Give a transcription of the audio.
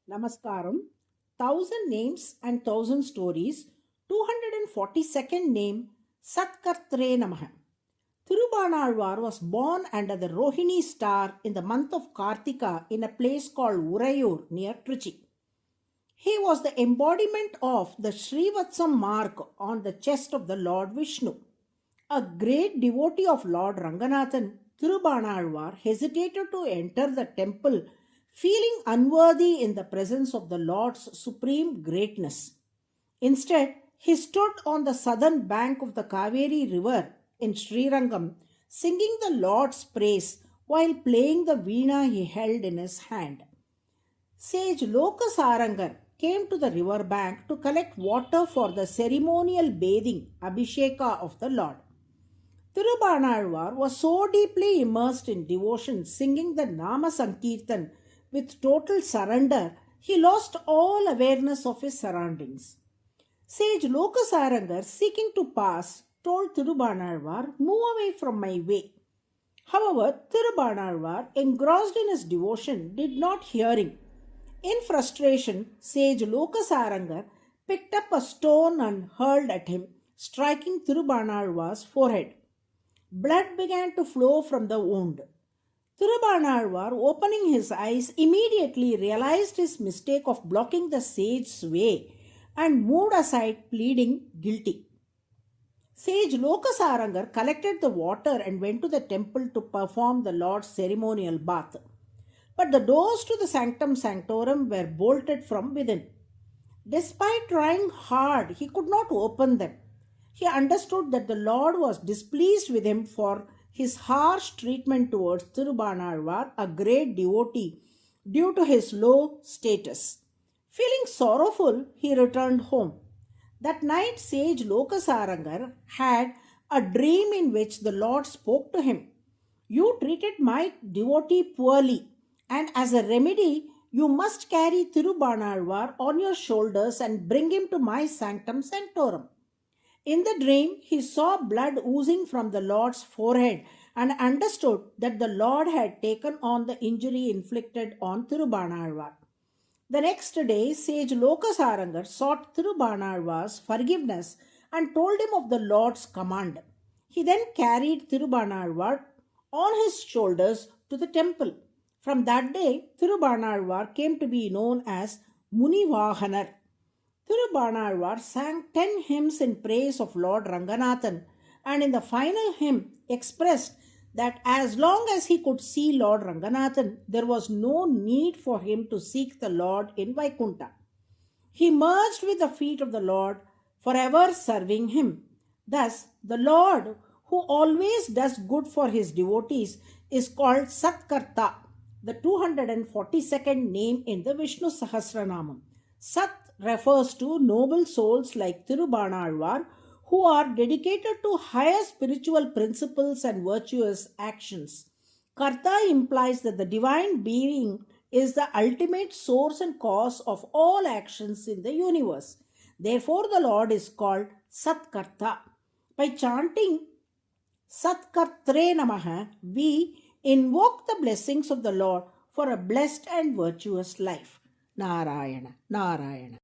Namaskaram. 1000 Names and 1000 Stories. 242nd name SATKARTRE NAMAH. Thirubanalvar was born under the Rohini star in the month of Kartika in a place called Urayur near Trichy. He was the embodiment of the Srivatsam mark on the chest of the Lord Vishnu. A great devotee of Lord Ranganathan, Thirubanalvar hesitated to enter the temple, feeling unworthy in the presence of the Lord's supreme greatness. Instead, he stood on the southern bank of the Kaveri river in Srirangam, singing the Lord's praise while playing the veena he held in his hand. Sage Lokasarangar came to the river bank to collect water for the ceremonial bathing Abhisheka of the Lord. Thirubanalvar was so deeply immersed in devotion, singing the NAMAH Sankirtan with total surrender, he lost all awareness of his surroundings. Sage Lokasarangar, seeking to pass, told Thirubanalvar, "Move away from my way." However, Thirubanalvar, engrossed in his devotion, did not hear him. In frustration, Sage Lokasarangar picked up a stone and hurled at him, striking Thirubanalvar's forehead. Blood began to flow from the wound. Thirubanalvar, opening his eyes, immediately realized his mistake of blocking the sage's way and moved aside, pleading guilty. Sage Lokasarangar collected the water and went to the temple to perform the Lord's ceremonial bath. But the doors to the sanctum sanctorum were bolted from within. Despite trying hard, he could not open them. He understood that the Lord was displeased with him for his harsh treatment towards Thirubanalvar, a great devotee, due to his low status. Feeling sorrowful, he returned home. That night, Sage Lokasarangar had a dream in which the Lord spoke to him. "You treated my devotee poorly, and as a remedy, you must carry Thirubanalvar on your shoulders and bring him to my sanctum sanctorum." In the dream, he saw blood oozing from the Lord's forehead and understood that the Lord had taken on the injury inflicted on Thirubanalvar. The next day, Sage Lokasarangar sought Thirubanalvar's forgiveness and told him of the Lord's command. He then carried Thirubanalvar on his shoulders to the temple. From that day, Thirubanalvar came to be known as Munivahanar. Thirubanalvar sang 10 hymns in praise of Lord Ranganathan, and in the final hymn expressed that as long as he could see Lord Ranganathan, there was no need for him to seek the Lord in Vaikunta. He merged with the feet of the Lord, forever serving him. Thus, the Lord, who always does good for his devotees, is called SATKARTRE, the 242nd name in the Vishnu Sahasranamam. Sat refers to noble souls like Thirubanalvar who are dedicated to higher spiritual principles and virtuous actions. Karta implies that the divine being is the ultimate source and cause of all actions in the universe. Therefore, the Lord is called SATKARTRE. By chanting SATKARTRE NAMAH, we invoke the blessings of the Lord for a blessed and virtuous life. Narayana, Narayana.